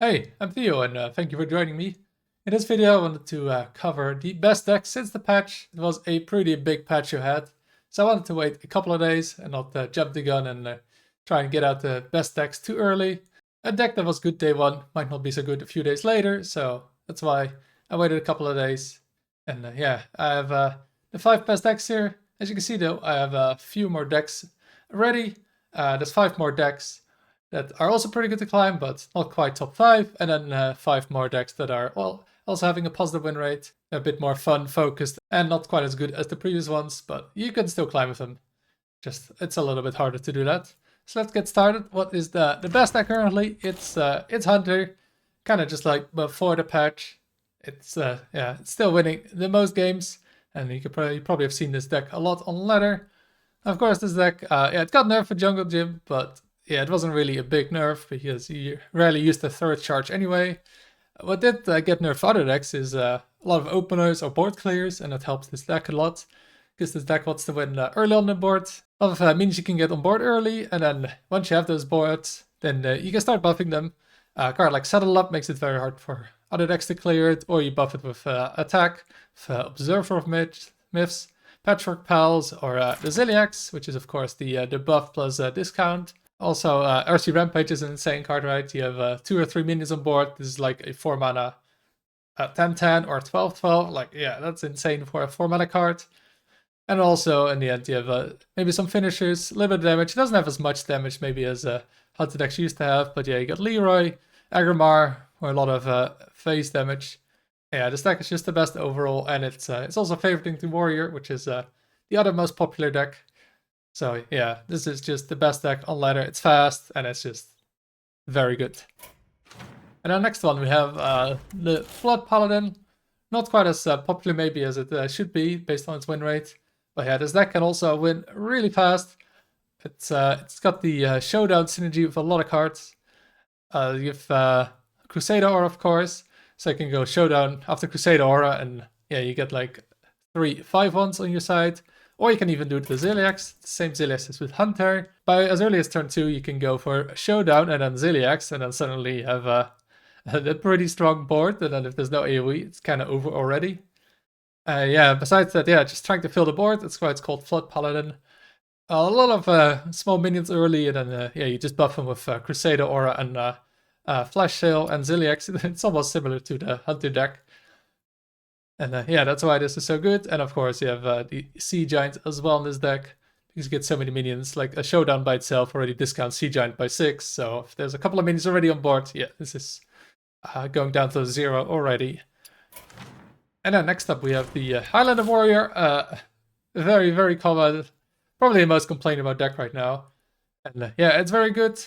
Hey, I'm Theo, and thank you for joining me. In this video, I wanted to cover the best decks since the patch. It was a pretty big patch you had, so I wanted to wait a couple of days and not jump the gun and try and get out the best decks too early. A deck that was good day one might not be so good a few days later, so that's why I waited a couple of days. And yeah, I have the 5 best decks here. As you can see though, I have a few more decks ready. There's 5 more decks that are also pretty good to climb, but not quite top 5. And then 5 more decks that are, well, also having a positive win rate, a bit more fun, focused, and not quite as good as the previous ones, but you can still climb with them. Just, it's a little bit harder to do that. So let's get started. What is the best deck currently? It's Hunter, kind of just like before the patch. It's yeah, it's still winning the most games, and you probably have seen this deck a lot on ladder. Of course, this deck, yeah, it got nerfed for Jungle Gym, but yeah, it wasn't really a big nerf because you rarely used the third charge anyway. What did get nerfed for other decks is a lot of openers or board clears, and that helps this deck a lot. Because this deck wants to win early on the board. A lot of minions you can get on board early, and then once you have those boards, then you can start buffing them. A card like Settle Up makes it very hard for other decks to clear it, or you buff it with Attack, with Observer of Myths, Patchwork Pals, or the Ziliax, which is of course the buff plus discount. Also, RC Rampage is an insane card, right? You have 2 or 3 minions on board. This is like a 4 mana 10-10 or 12-12. Like, yeah, that's insane for a 4 mana card. And also, in the end, you have maybe some finishers, a little bit of damage. It doesn't have as much damage maybe as Hunter decks used to have. But yeah, you got Leroy, Agromar, or a lot of phase damage. Yeah, this deck is just the best overall. And it's also favoriting to Warrior, which is the other most popular deck. So yeah, this is just the best deck on ladder. It's fast, and it's just very good. And our next one, we have the Flood Paladin. Not quite as popular maybe as it should be, based on its win rate. But yeah, this deck can also win really fast. It's got the Showdown synergy with a lot of cards. You have Crusader Aura, of course. So you can go Showdown after Crusader Aura, and yeah, you get like 3 5-1s on your side. Or you can even do it with Ziliax, the same Ziliax as with Hunter. By as early as turn 2, you can go for Showdown and then Ziliax, and then suddenly you have a pretty strong board. And then if there's no AoE, it's kind of over already. Yeah, besides that, yeah, just trying to fill the board. That's why it's called Flood Paladin. A lot of small minions early, and then yeah, you just buff them with Crusader Aura and Flash Sale and Ziliax. It's almost similar to the Hunter deck. And yeah, that's why this is so good. And of course, you have the Sea Giant as well in this deck. Because you get so many minions. Like a Showdown by itself already discounts Sea Giant by 6. So if there's a couple of minions already on board, yeah, this is going down to 0 already. And then next up we have the Highlander Warrior. Very, very common. Probably the most complained about deck right now. And yeah, it's very good.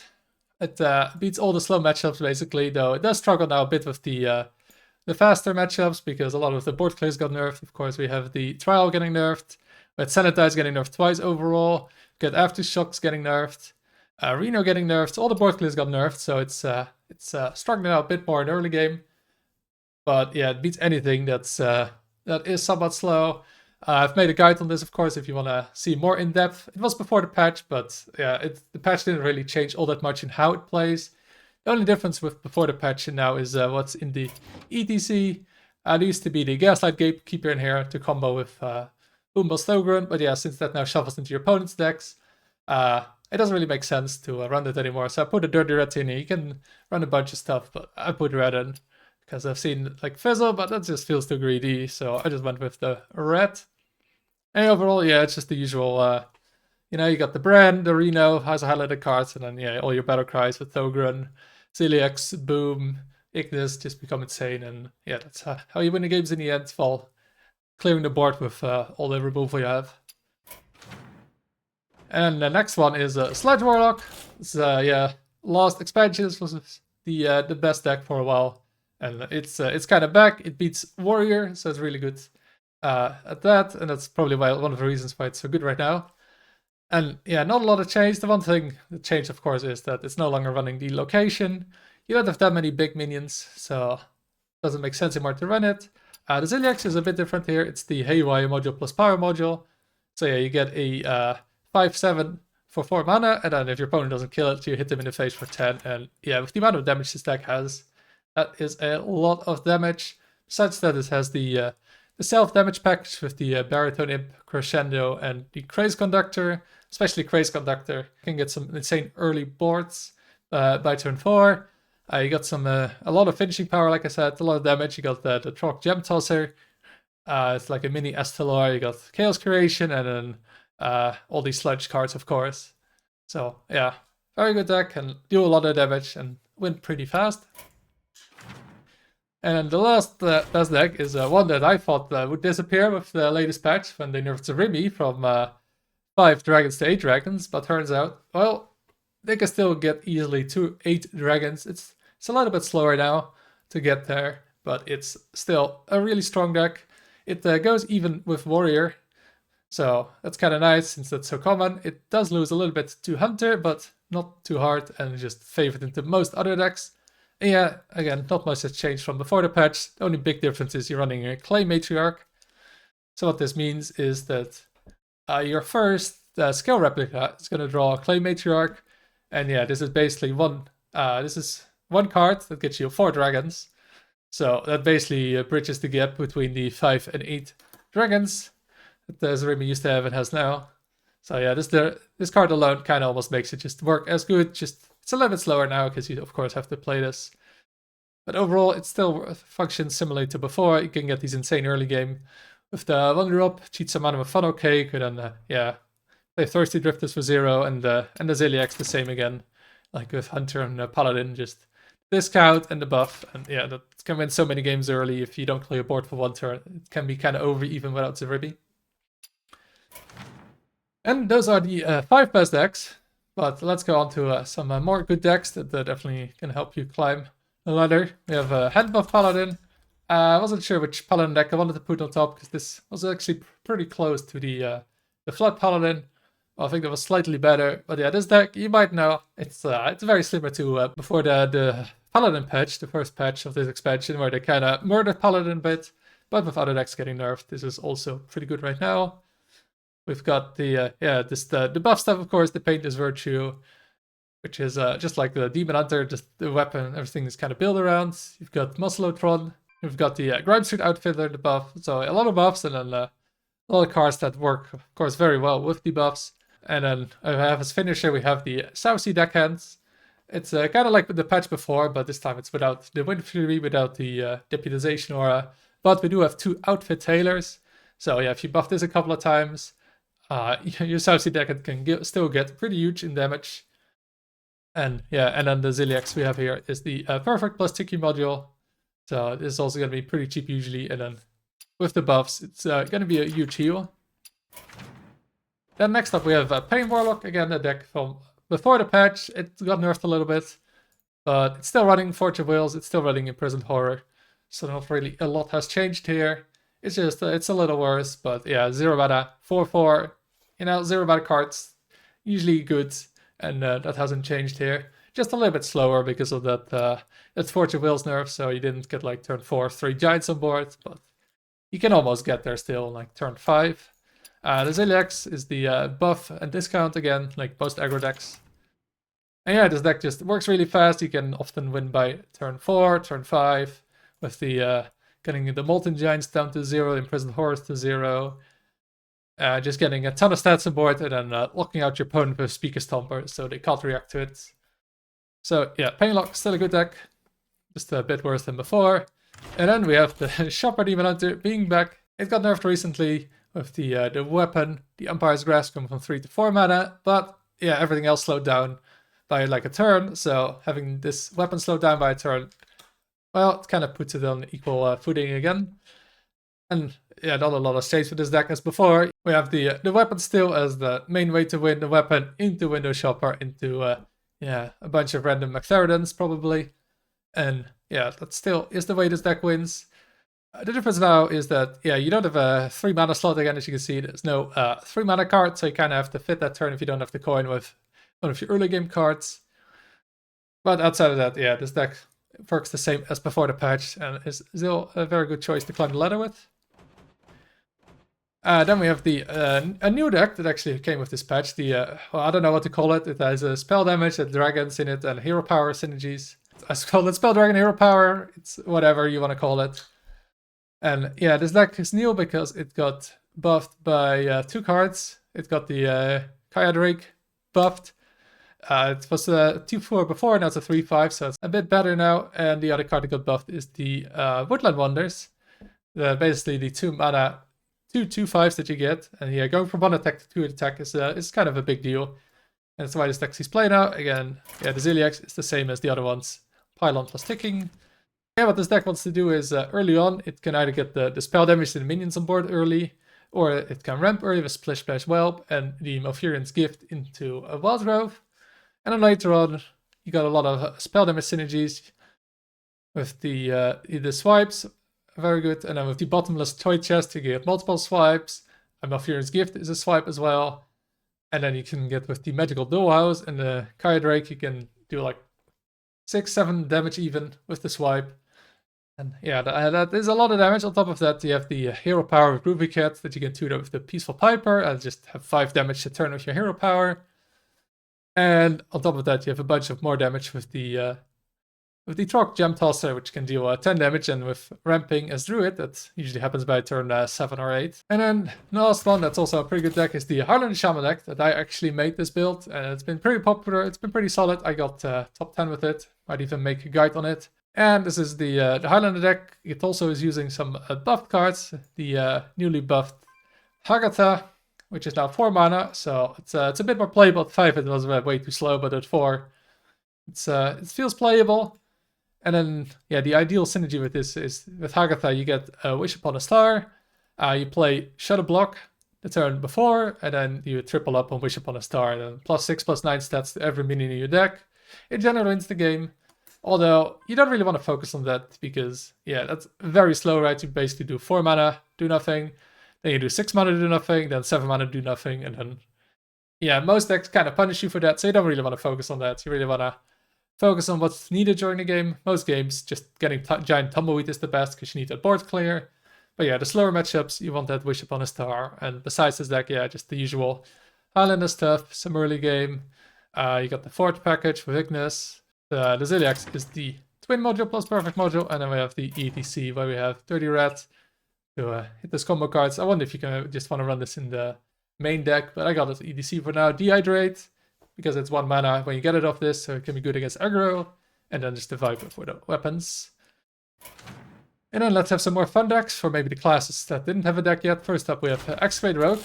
It beats all the slow matchups basically, though it does struggle now a bit with the faster matchups because a lot of the board clears got nerfed. Of course, we have the Trial getting nerfed, but Sanitize getting nerfed twice overall. We got Aftershocks getting nerfed, Reno getting nerfed. All the board clears got nerfed, so it's struggling out a bit more in early game. But yeah, it beats anything that is somewhat slow. I've made a guide on this, of course, if you want to see more in depth. It was before the patch, but yeah, the patch didn't really change all that much in how it plays. The only difference with before the patch and now is what's in the ETC. There used to be the Gaslight Gatekeeper in here to combo with Umbel's Thogrun, but yeah, since that now shuffles into your opponent's decks, it doesn't really make sense to run it anymore. So I put a Dirty Red in here. You can run a bunch of stuff, but I put Red in because I've seen like Fizzle, but that just feels too greedy, so I just went with the Red. And overall, yeah, it's just the usual, you know, you got the Brand, the Reno, has a highlighted cards, and then yeah, all your battle cries with Thogrun, Ziliax, Boom, Ignis just become insane, and yeah, that's how you win the games in the end, while clearing the board with all the removal you have. And the next one is Sludge Warlock. It's yeah, last expansion. This was the best deck for a while, and it's kind of back. It beats Warrior, so it's really good at that, and that's probably one of the reasons why it's so good right now. And yeah, not a lot of change. The one thing that changed, of course, is that it's no longer running the location. You don't have that many big minions, so it doesn't make sense anymore to run it. The Ziliax is a bit different here. It's the Haywire module plus Power module. So yeah, you get a 5/7 for 4 mana, and then if your opponent doesn't kill it, you hit them in the face for 10. And yeah, with the amount of damage this deck has, That is a lot of damage. Besides that, it has the self-damage package with the Baritone Imp, Crescendo, and the Craze Conductor. Especially Craze Conductor. You can get some insane early boards by turn 4. You got a lot of finishing power, like I said, a lot of damage. You got the Troc Gem Tosser. It's like a mini Estelor. You got Chaos Creation, and then all these Sludge cards, of course. So yeah, very good deck, and do a lot of damage and win pretty fast. And the last best deck is one that I thought would disappear with the latest patch when they nerfed Zarimi from 5 dragons to 8 dragons, but turns out, well, they can still get easily to 8 dragons. It's a little bit slower now to get there, but it's still a really strong deck. It goes even with Warrior, so that's kind of nice since that's so common. It does lose a little bit to Hunter, but not too hard, and just favored into most other decks. And yeah, again, not much has changed from before the patch. The only big difference is you're running a Clay Matriarch. So what this means is that your first skill replica is going to draw a Clay Matriarch, and yeah, this is basically one card that gets you 4 dragons. So that basically bridges the gap between the 5 and 8 dragons that Zarimi used to have and has now. So yeah, this card alone kind of almost makes it just work as good. Just it's a little bit slower now because you of course have to play this. But overall, it still functions similarly to before. You can get these insane early game with the 1-drop, cheat some out of a funnel cake, and then yeah, play Thirsty Drifters for 0, and the Ziliax the same again, like with Hunter and Paladin, just discount and the buff, and yeah, that can win so many games early if you don't clear a board for 1 turn. It can be kind of over even without Zarimi. And those are the 5 best decks, but let's go on to some more good decks that definitely can help you climb the ladder. We have Hand Buff Paladin. I wasn't sure which Paladin deck I wanted to put on top because this was actually pretty close to the Flood Paladin. Well, I think that was slightly better, but yeah, this deck you might know it's very similar to before the Paladin patch, the first patch of this expansion, where they kind of murdered Paladin a bit, but with other decks getting nerfed, this is also pretty good right now. We've got the buff stuff, of course, the Paint is Virtue, which is just like the Demon Hunter, just the weapon, everything is kind of built around. You've got Musclotron, you've got the Grindstreet Outfitter, the buff, so a lot of buffs, and then a lot of cards that work, of course, very well with the buffs. And then I have as finisher, we have the South Sea Deckhands. It's kind of like with the patch before, but this time it's without the Wind Fury, without the Deputization Aura. But we do have 2 Outfit Tailors. So yeah, if you buff this a couple of times, your South Sea Deckhand can still get pretty huge in damage. And yeah, and then the Ziliax we have here is the Perfect plus Tiki module. So this is also going to be pretty cheap usually. And then with the buffs, it's going to be a huge heal. Then next up we have Pain Warlock, again a deck from before the patch. It got nerfed a little bit, but it's still running Forge of Wills, it's still running Imprisoned Horror, so not really a lot has changed here. It's just, it's a little worse, but yeah, 0 mana, 4/4, 0 mana cards, usually good, and that hasn't changed here. Just a little bit slower because of that Forge of Wills nerf, so you didn't get like turn 4, 3 Giants on board, but you can almost get there still, like turn 5. The Ziliax is the buff and discount again, like most aggro decks. And yeah, this deck just works really fast. You can often win by turn 4, turn 5, with the getting the Molten Giants down to 0, Imprisoned Horrors to 0. Just getting a ton of stats on board, and then locking out your opponent with Speaker Stomper, so they can't react to it. So yeah, Painlock still a good deck, just a bit worse than before. And then we have the Shopper Demon Hunter being back. It got nerfed recently with the weapon, the Umpire's Grasp, going from 3 to 4 mana, but yeah, everything else slowed down by like a turn, so having this weapon slowed down by a turn, well, it kind of puts it on equal footing again. And yeah, not a lot has changed with this deck as before. We have the weapon still as the main way to win, the weapon into Window Shopper, into a bunch of random McTharidans probably. And yeah, that still is the way this deck wins. The difference now is that, yeah, you don't have a 3 mana slot again, as you can see. There's no 3 mana card, so you kind of have to fit that turn if you don't have the coin with one of your early game cards. But outside of that, yeah, this deck works the same as before the patch and is still a very good choice to climb the ladder with. Then we have a new deck that actually came with this patch. Well, I don't know what to call it. It has a spell damage, and dragons in it, and hero power synergies. I call it Spell Dragon Hero Power. It's whatever you want to call it. And yeah, this deck is new because it got buffed by 2 cards. It got the Kaya Drake buffed. It was a 2/4 before, now it's a 3/5, so it's a bit better now. And the other card that got buffed is the Woodland Wonders. Basically the 2 mana, 2/5s that you get. And yeah, going from 1 attack to 2 attack is kind of a big deal. And that's why this deck sees play now. Again, yeah, the Ziliax is the same as the other ones. Pylon plus ticking. Yeah, what this deck wants to do is early on, it can either get the spell damage to the minions on board early, or it can ramp early with Splish Splash Whelp and the Malfurion's Gift into a Wildgrove. And then later on, you got a lot of spell damage synergies with the swipes, very good. And then with the Bottomless Toy Chest, you get multiple swipes. And Malfurion's Gift is a swipe as well. And then you can get with the Magical Dollhouse and the Kaya Drake, you can do like 6-7 damage even with the swipe. And yeah, that is a lot of damage. On top of that, you have the Hero Power with Groovy Cat that you can tutor with the Peaceful Piper and just have 5 damage a turn with your Hero Power. And on top of that, you have a bunch of more damage with the Trog Gem Tosser, which can deal 10 damage, and with ramping as Druid, that usually happens by turn 7 or 8. And then the last one, that's also a pretty good deck, is the Highlander Shaman deck that I actually made this build, and it's been pretty popular. It's been pretty solid. I got top 10 with it. Might even make a guide on it. And this is the Highlander deck. It also is using some buffed cards. The newly buffed Hagatha, which is now 4 mana, so it's a bit more playable. At 5 it was way too slow, but at 4 it feels playable. And then yeah, the ideal synergy with this is with Hagatha you get Wish Upon a Star, you play Shadow Block the turn before, and then you triple up on Wish Upon a Star, and then +6/+9 stats to every minion in your deck. It generally wins the game, although you don't really want to focus on that because yeah, that's very slow, right? You basically do 4 mana, do nothing. Then you do 6 mana, do nothing, then 7 mana, do nothing, and then, yeah, most decks kind of punish you for that, so you don't really want to focus on that. You really want to focus on what's needed during the game. Most games, just getting Giant Tumbleweed is the best, because you need that board clear. But yeah, the slower matchups, you want that Wish Upon a Star, and besides this deck, yeah, just the usual Highlander stuff, some early game. You got the Forge package with Ignis. The Ziliax is the Twin module plus Perfect module, and then we have the ETC, where we have 30 red, to hit those combo cards. I wonder if you can just want to run this in the main deck, but I got it EDC for now. Dehydrate, because it's 1 mana when you get it off this, so it can be good against aggro. And then just the Viper for the weapons. And then let's have some more fun decks for maybe the classes that didn't have a deck yet. First up we have Excavate Rogue.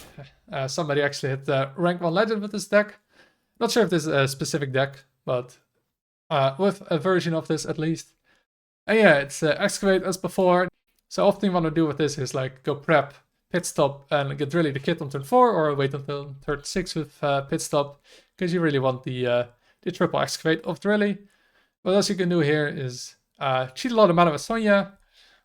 Somebody actually hit rank 1 legend with this deck. Not sure if this is a specific deck, but with a version of this at least. And yeah, it's Excavate as before. So often you want to do with this is like go prep, pit stop, and get really the kit on turn 4, or wait until turn 6 with pit stop, because you really want the triple excavate of Drilly. What else you can do here is cheat a lot of mana with Sonya.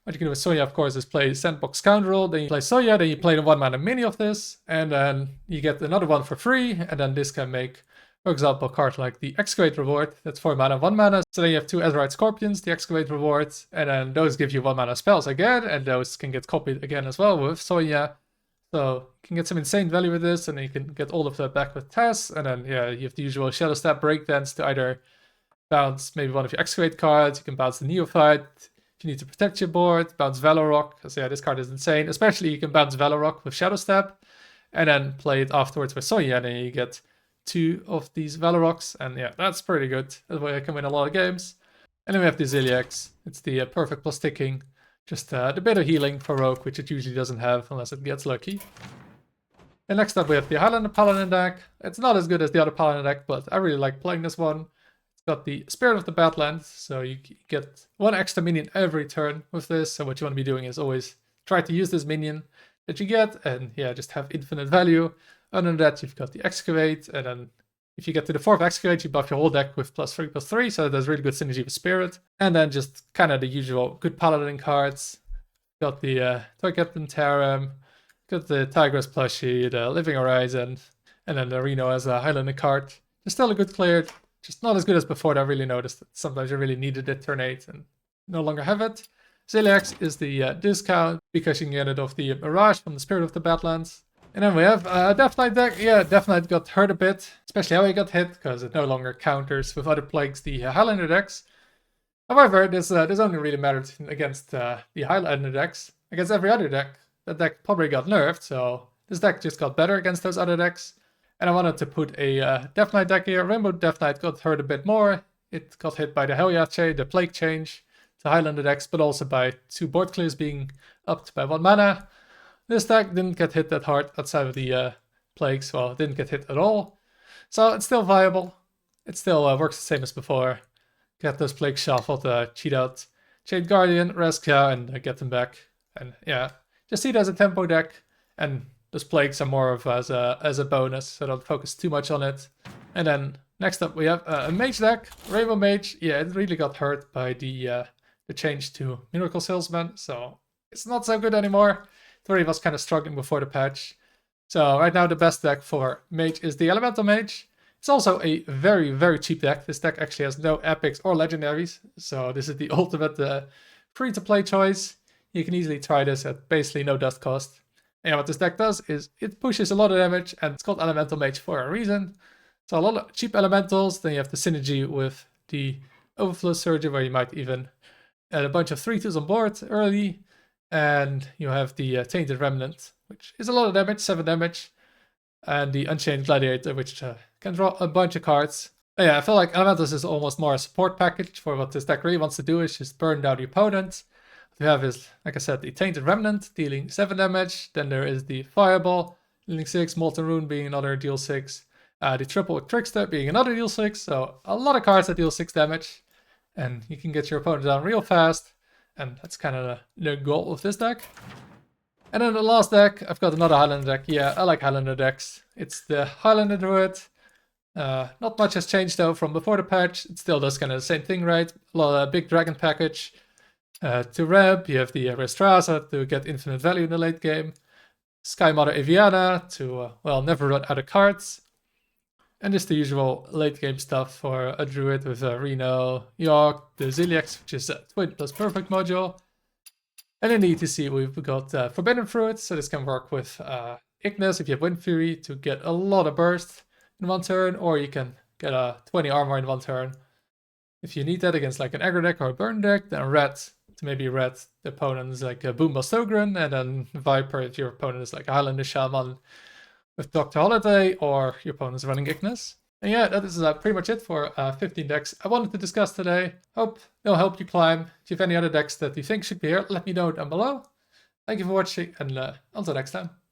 What you can do with Sonya, of course, is play Sandbox Scoundrel, then you play Sonya, then you play the 1 mana mini of this, and then you get another one for free, and then this can make, for example, a card like the Excavate Reward, that's 4 mana, 1 mana. So then you have 2 Azerite Scorpions, the Excavate Rewards, and then those give you 1 mana spells again, and those can get copied again as well with Sonya. So you can get some insane value with this, and then you can get all of that back with Tess, and then yeah, you have the usual Shadow Step Breakdance to either bounce maybe one of your Excavate cards, you can bounce the Neophyte, if you need to protect your board, bounce Valorok, because yeah, this card is insane. Especially you can bounce Valorok with Shadow Step, and then play it afterwards with Sonya, and then you get 2 of these Valoroks, and yeah, that's pretty good. That way I can win a lot of games. And then we have the Ziliax. It's the perfect plus ticking. Just the bit of healing for Rogue, which it usually doesn't have unless it gets lucky. And next up we have the Highlander Paladin deck. It's not as good as the other Paladin deck, but I really like playing this one. It's got the Spirit of the Badlands, so you get 1 extra minion every turn with this. So what you want to be doing is always try to use this minion that you get, and yeah, just have infinite value. Other than that, you've got the Excavate, and then if you get to the 4th Excavate, you buff your whole deck with +3/+3, so there's really good synergy with Spirit. And then just kind of the usual good Paladin cards. Got the Toy Captain Taram, got the Tigress plushie, the Living Horizon, and then the Reno as a Highlander card. It's still a good clear, just not as good as before. I really noticed that sometimes you really needed it turn 8 and no longer have it. Ziliax is the discount, because you can get it off the Mirage from the Spirit of the Badlands. And then we have a Death Knight deck. Yeah, Death Knight got hurt a bit, especially how he got hit, because it no longer counters with other plagues the Highlander decks. However, this only really mattered against the Highlander decks. Against every other deck, that deck probably got nerfed, so this deck just got better against those other decks. And I wanted to put a Death Knight deck here. Rainbow Death Knight got hurt a bit more. It got hit by the Helliath change, the Plague change to Highlander decks, but also by 2 board clears being upped by 1 mana. This deck didn't get hit that hard outside of the Plagues. Well, it didn't get hit at all. So it's still viable. It still works the same as before. Get those Plagues shuffled, cheat out Shade Guardian, Rescue, and get them back. And yeah, just see it as a tempo deck, and those Plagues are more of as a bonus, so don't focus too much on it. And then next up we have a Mage deck, Rainbow Mage. Yeah, it really got hurt by the change to Miracle Salesman, so it's not so good anymore. It already was kind of struggling before the patch. So right now the best deck for Mage is the Elemental Mage. It's also a very, very cheap deck. This deck actually has no epics or legendaries, so this is the ultimate free-to-play choice. You can easily try this at basically no dust cost. And what this deck does is it pushes a lot of damage, and it's called Elemental Mage for a reason. So a lot of cheap elementals, then you have the synergy with the Overflow Surgeon, where you might even add a bunch of 3/2s on board early. And you have the Tainted Remnant, which is a lot of damage, 7 damage. And the Unchained Gladiator, which can draw a bunch of cards. But yeah, I feel like Elementals is almost more a support package for what this deck really wants to do, is just burn down the opponent. What you have is, like I said, the Tainted Remnant, dealing 7 damage. Then there is the Fireball, dealing 6, Molten Rune being another deal 6. The Triple Trickster being another deal 6. So a lot of cards that deal 6 damage. And you can get your opponent down real fast. And that's kind of the goal of this deck. And then the last deck, I've got another Highlander deck. Yeah, I like Highlander decks. It's the Highlander Druid. Not much has changed though from before the patch. It still does kind of the same thing, right? A lot of big dragon package. To Reb, you have the Restrasa to get infinite value in the late game. Sky Mother Aviana to, well, never run out of cards. And just the usual late game stuff for a Druid with Reno, York, the Ziliax, which is a Twin plus Perfect module. And in the ETC we've got Forbidden Fruit, so this can work with Ignis if you have Wind Fury to get a lot of burst in 1 turn, or you can get a 20 armor in 1 turn. If you need that against like an aggro deck or a burn deck, then red to maybe red the opponent is like a Boomba Stogren, and then Viper if your opponent is like a Highlander Shaman with Dr. Holiday, or your opponent's running Ignis. And yeah, that is pretty much it for 15 decks I wanted to discuss today. Hope they'll help you climb. If you have any other decks that you think should be here, let me know down below. Thank you for watching, and until next time.